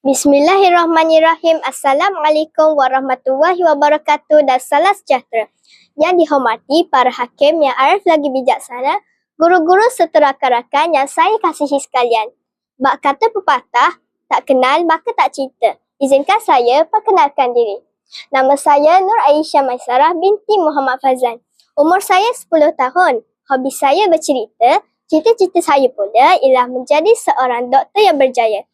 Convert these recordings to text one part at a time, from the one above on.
Bismillahirrahmanirrahim. Assalamualaikum warahmatullahi wabarakatuh dan salam sejahtera. Yang dihormati para hakim yang arif lagi bijaksana, guru-guru serta rakan-rakan yang saya kasihi sekalian. Bak kata pepatah, tak kenal maka tak cinta. Izinkan saya perkenalkan diri. Nama saya Nur Aisyah Maisarah binti Muhammad Fazan. Umur saya 10 tahun. Hobi saya bercerita. Cita-cita saya pula ialah menjadi seorang doktor yang berjaya.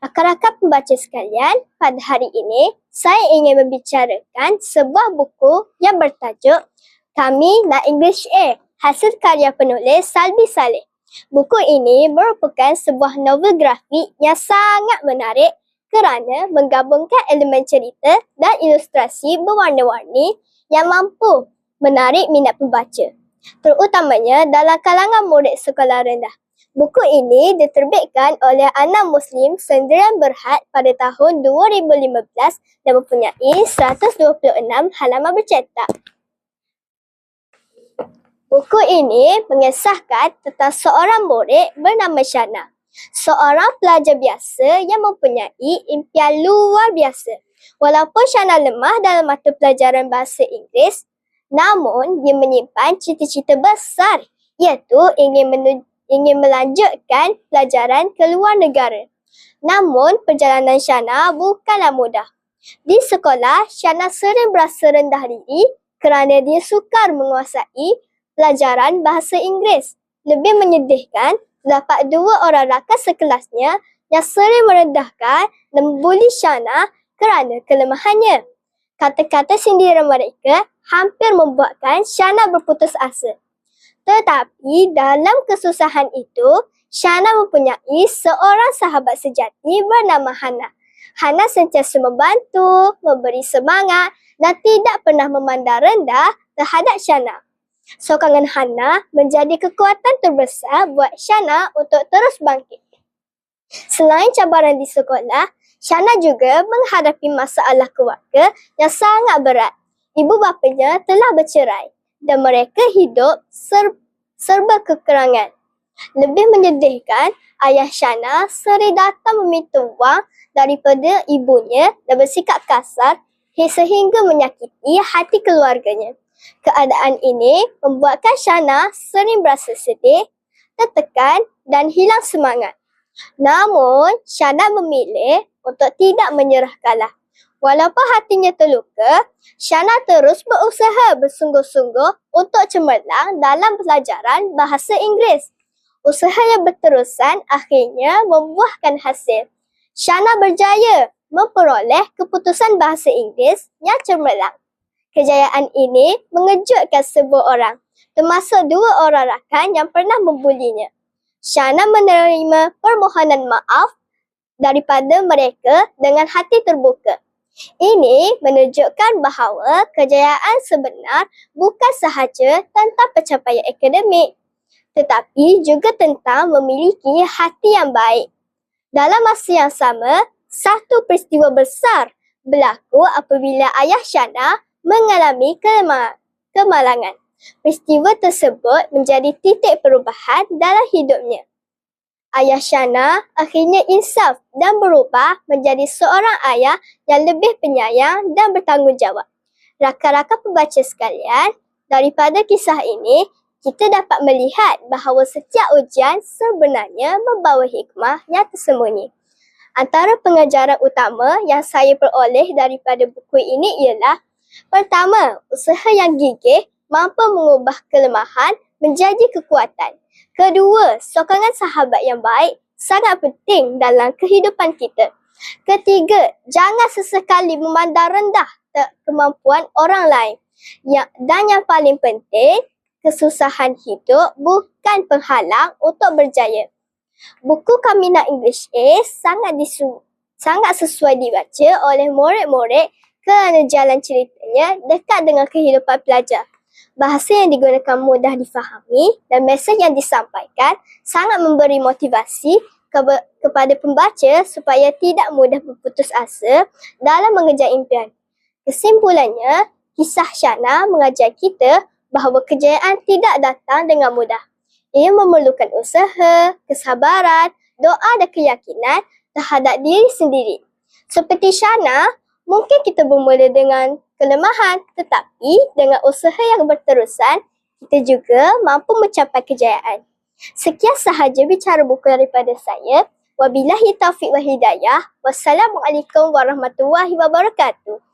Rakan-rakan pembaca sekalian, pada hari ini saya ingin membicarakan sebuah buku yang bertajuk Kamilah English A, hasil karya penulis Salbi Saleh. Buku ini merupakan sebuah novel grafik yang sangat menarik kerana menggabungkan elemen cerita dan ilustrasi berwarna-warni yang mampu menarik minat pembaca, terutamanya dalam kalangan murid sekolah rendah. Buku ini diterbitkan oleh Anam Muslim Sendirian Berhad pada tahun 2015 dan mempunyai 126 halaman bercetak. Buku ini mengisahkan tentang seorang murid bernama Shana, seorang pelajar biasa yang mempunyai impian luar biasa. Walaupun Shana lemah dalam mata pelajaran bahasa Inggeris, namun dia menyimpan cita-cita besar, iaitu ingin melanjutkan pelajaran ke luar negara. Namun, perjalanan Shana bukanlah mudah. Di sekolah, Shana sering berasa rendah diri kerana dia sukar menguasai pelajaran bahasa Inggeris. Lebih menyedihkan, terdapat 2 orang rakan sekelasnya yang sering merendahkan dan membuli Shana kerana kelemahannya. Kata-kata sindiran mereka hampir membuatkan Shana berputus asa. Tetapi dalam kesusahan itu, Shana mempunyai seorang sahabat sejati bernama Hana. Hana sentiasa membantu, memberi semangat dan tidak pernah memandang rendah terhadap Shana. Sokongan Hana menjadi kekuatan terbesar buat Shana untuk terus bangkit. Selain cabaran di sekolah, Shana juga menghadapi masalah keluarga yang sangat berat. Ibu bapanya telah bercerai dan mereka hidup serba kekurangan. Lebih menyedihkan, ayah Shana sering datang meminta wang daripada ibunya dan bersikap kasar sehingga menyakiti hati keluarganya. Keadaan ini membuatkan Shana sering berasa sedih, tertekan dan hilang semangat. Namun, Shana memilih untuk tidak menyerah kalah. Walaupun hatinya terluka, Shana terus berusaha bersungguh-sungguh untuk cemerlang dalam pelajaran bahasa Inggeris. Usaha yang berterusan akhirnya membuahkan hasil. Shana berjaya memperoleh keputusan bahasa Inggeris yang cemerlang. Kejayaan ini mengejutkan semua orang, termasuk 2 orang rakan yang pernah membulinya. Shana menerima permohonan maaf daripada mereka dengan hati terbuka. Ini menunjukkan bahawa kejayaan sebenar bukan sahaja tentang pencapaian akademik, tetapi juga tentang memiliki hati yang baik. Dalam masa yang sama, satu peristiwa besar berlaku apabila ayah Shana mengalami kemalangan. Peristiwa tersebut menjadi titik perubahan dalam hidupnya. Ayah Shana akhirnya insaf dan berubah menjadi seorang ayah yang lebih penyayang dan bertanggungjawab. Rakan-rakan pembaca sekalian, daripada kisah ini, kita dapat melihat bahawa setiap ujian sebenarnya membawa hikmah yang tersembunyi. Antara pengajaran utama yang saya peroleh daripada buku ini ialah: pertama, usaha yang gigih mampu mengubah kelemahan menjadi kekuatan. Kedua, sokongan sahabat yang baik sangat penting dalam kehidupan kita. Ketiga, jangan sesekali memandang rendah kemampuan orang lain. Dan yang paling penting, kesusahan hidup bukan penghalang untuk berjaya. Buku Kamilah English A sangat sesuai dibaca oleh murid-murid kerana jalan ceritanya dekat dengan kehidupan pelajar. Bahasa yang digunakan mudah difahami dan mesej yang disampaikan sangat memberi motivasi kepada pembaca supaya tidak mudah berputus asa dalam mengejar impian. Kesimpulannya, kisah Shana mengajar kita bahawa kejayaan tidak datang dengan mudah. Ia memerlukan usaha, kesabaran, doa dan keyakinan terhadap diri sendiri. Seperti Shana, mungkin kita bermula dengan kelemahan, tetapi dengan usaha yang berterusan, kita juga mampu mencapai kejayaan. Sekian sahaja bicara buku daripada saya. Wabillahi taufiq wal hidayah. Wassalamualaikum warahmatullahi wabarakatuh.